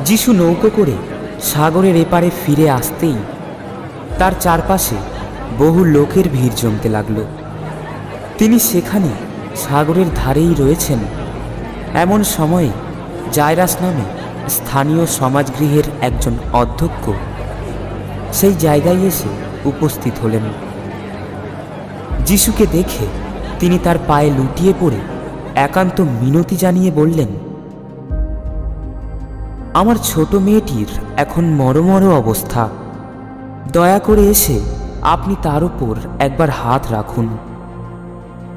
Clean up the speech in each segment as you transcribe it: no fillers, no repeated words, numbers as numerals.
যিশু নৌকো করে সাগরের এপারে ফিরে আসতেই তার চারপাশে বহু লোকের ভিড় জমতে লাগল। তিনি সেখানে সাগরের ধারেই রয়েছেন এমন সময়ে জায়রাস নামে স্থানীয় সমাজগৃহের একজন অধ্যক্ষ সেই জায়গায় এসে উপস্থিত হলেন। যিশুকে দেখে তিনি তার পায়ে লুটিয়ে পড়ে একান্ত মিনতি জানিয়ে বললেন, আমার ছোট মেয়েটির এখন মরমর অবস্থা, দয়া করে এসে আপনি তার উপর একবার হাত রাখুন,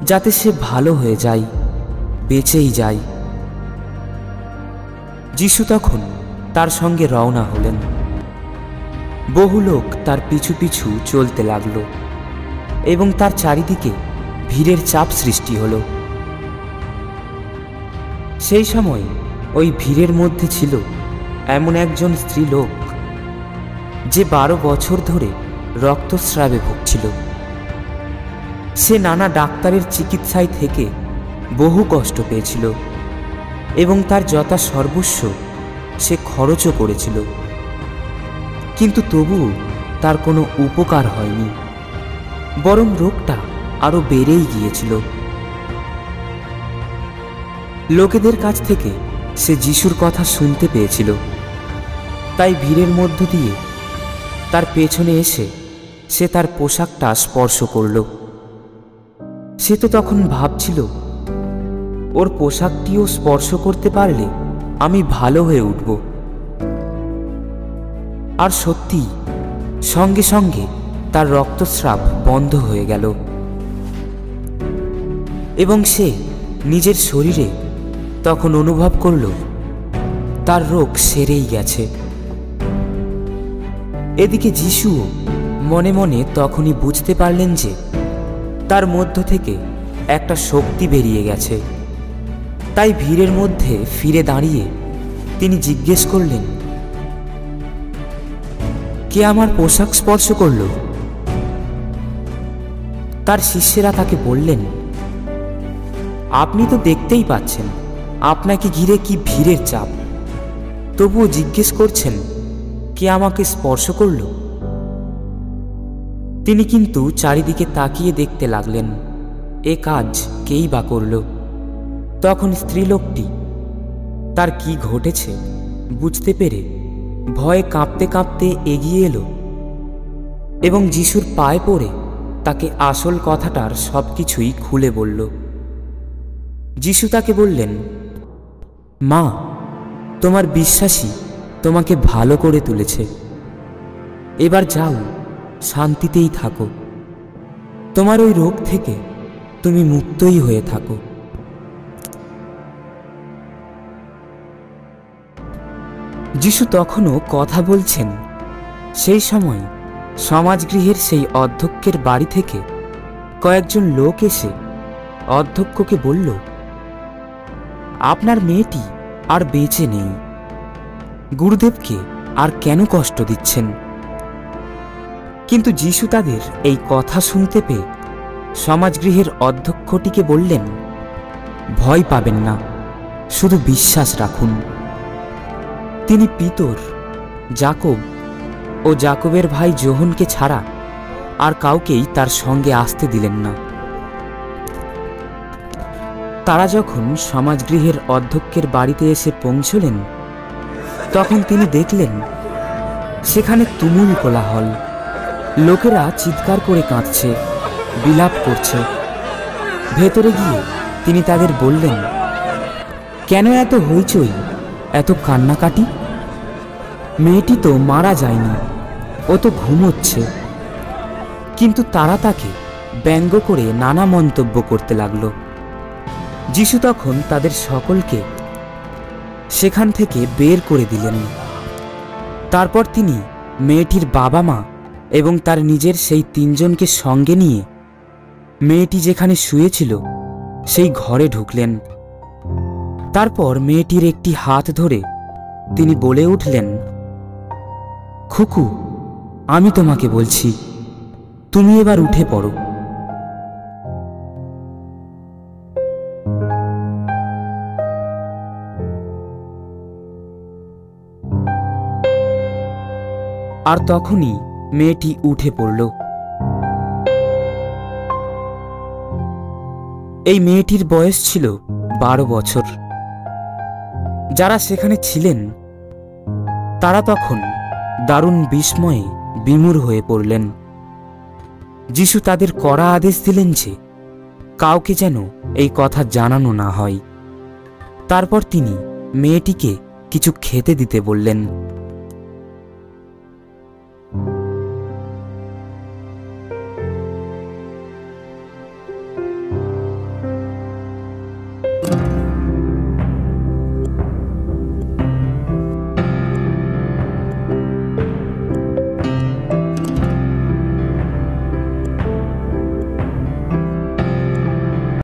যাতে সে ভালো হয়ে যায়, বেঁচেই যায়। যিশু তখন তার সঙ্গে রওনা হলেন। বহু লোক তার পিছু পিছু চলতে লাগল এবং তার চারিদিকে ভিড়ের চাপ সৃষ্টি হল। সেই সময় ওই ভিড়ের মধ্যে ছিল এমন একজন স্ত্রীলোক যে 12 বছর ধরে রক্তস্রাবে ভুগছিল। সে নানা ডাক্তারের চিকিৎসায় থেকে বহু কষ্ট পেয়েছিল এবং তার যথা সর্বস্ব সে খরচও করেছিল, কিন্তু তবুও তার কোনো উপকার হয়নি, বরং রোগটা আরো বেড়েই গিয়েছিল। লোকেদের কাছ থেকে সে যিশুর কথা শুনতে পেয়েছিল, তাই ভিড়ের মধ্য দিয়ে তার পেছনে এসে সে তার পোশাকটা স্পর্শ করল। সে তো তখন ভাবছিল, ওর পোশাকটিও স্পর্শ করতে পারলে আমি ভালো হয়ে উঠব। আর সত্যি সঙ্গে সঙ্গে তার রক্তস্রাব বন্ধ হয়ে গেল এবং সে নিজের শরীরে তখন অনুভব করল তার রোগ সেরেই গেছে। এদিকে যিশুও মনে মনে তখনই বুঝতে পারলেন যে তার মধ্য থেকে একটা শক্তি বেরিয়ে গেছে। তাই ভিড়ের মধ্যে ফিরে দাঁড়িয়ে তিনি জিজ্ঞেস করলেন, কে আমার পোশাক স্পর্শ করল? তার শিষ্যেরা তাকে বললেন, আপনি তো দেখতেই পাচ্ছেন আপনাকে ঘিরে কি ভিড়ের চাপ, তবুও জিজ্ঞেস করছেন কে আমাকে স্পর্শ করল? তিনি কিন্তু চারিদিকে তাকিয়ে দেখতে লাগলেন এ কাজ কেই বা করল। তখন স্ত্রীলোকটি তার কি ঘটেছে বুঝতে পেরে ভয়ে কাঁপতে কাঁপতে এগিয়ে এলো এবং যিশুর পায়ে পড়ে তাকে আসল কথাটার সবকিছুই খুলে বলল। যিশু তাকে বললেন, মা, তোমার বিশ্বাসই তোমাকে ভালো করে তুলেছে। এবার যাও, শান্তিতেই থাকো। তোমার ওই রোগ থেকে তুমি মুক্তই হয়ে থাকো। যিশু তখনও কথা বলছেন, সেই সময় সমাজগৃহের সেই অধ্যক্ষের বাড়ি থেকে কয়েকজন লোক এসে অধ্যক্ষকে বলল, আপনার মেয়েটি আর বেঁচে নেই, গুরুদেবকে আর কেন কষ্ট দিচ্ছেন? কিন্তু যিশু তাদের এই কথা শুনতে পেয়ে সমাজগৃহের অধ্যক্ষটিকে বললেন, ভয় পাবেন না, শুধু বিশ্বাস রাখুন। তিনি পিতর, যাকব ও যাকবের ভাই যোহনকে ছাড়া আর কাউকেই তার সঙ্গে আসতে দিলেন না। তারা যখন সমাজগৃহের অধ্যক্ষের বাড়িতে এসে পৌঁছলেন, তখন তিনি দেখলেন সেখানে তুমুল কোলাহল। লোকেরা চিৎকার করে কাঁদছে, বিলাপ করছে। ভেতরে গিয়ে তিনি তাদের বললেন, কেন এত হইচই, এত কান্নাকাটি? মেয়েটি তো মারা যায়নি, ও তো ঘুমোচ্ছে। কিন্তু তারা তাকে ব্যঙ্গ করে নানা মন্তব্য করতে লাগলো। যিশু তখন তাদের সকলকে সেখান থেকে বের করে দিলেন। তারপর তিনি মেয়েটির বাবা মা এবং তার নিজের সেই 3 জনকে সঙ্গে নিয়ে মেয়েটি যেখানে শুয়েছিল সেই ঘরে ঢুকলেন। তারপর মেয়েটির একটি হাত ধরে তিনি বলে উঠলেন, খুকু, আমি তোমাকে বলছি, তুমি এবার উঠে পড়ো। আর তখনই মেয়েটি উঠে পড়ল। এই মেয়েটির বয়স ছিল 12 বছর। যারা সেখানে ছিলেন তারা তখন দারুণ বিস্ময়ে বিমূঢ় হয়ে পড়লেন। যিশু তাদের কড়া আদেশ দিলেন যে কাউকে যেন এই কথা জানানো না হয়। তারপর তিনি মেয়েটিকে কিছু খেতে দিতে বললেন।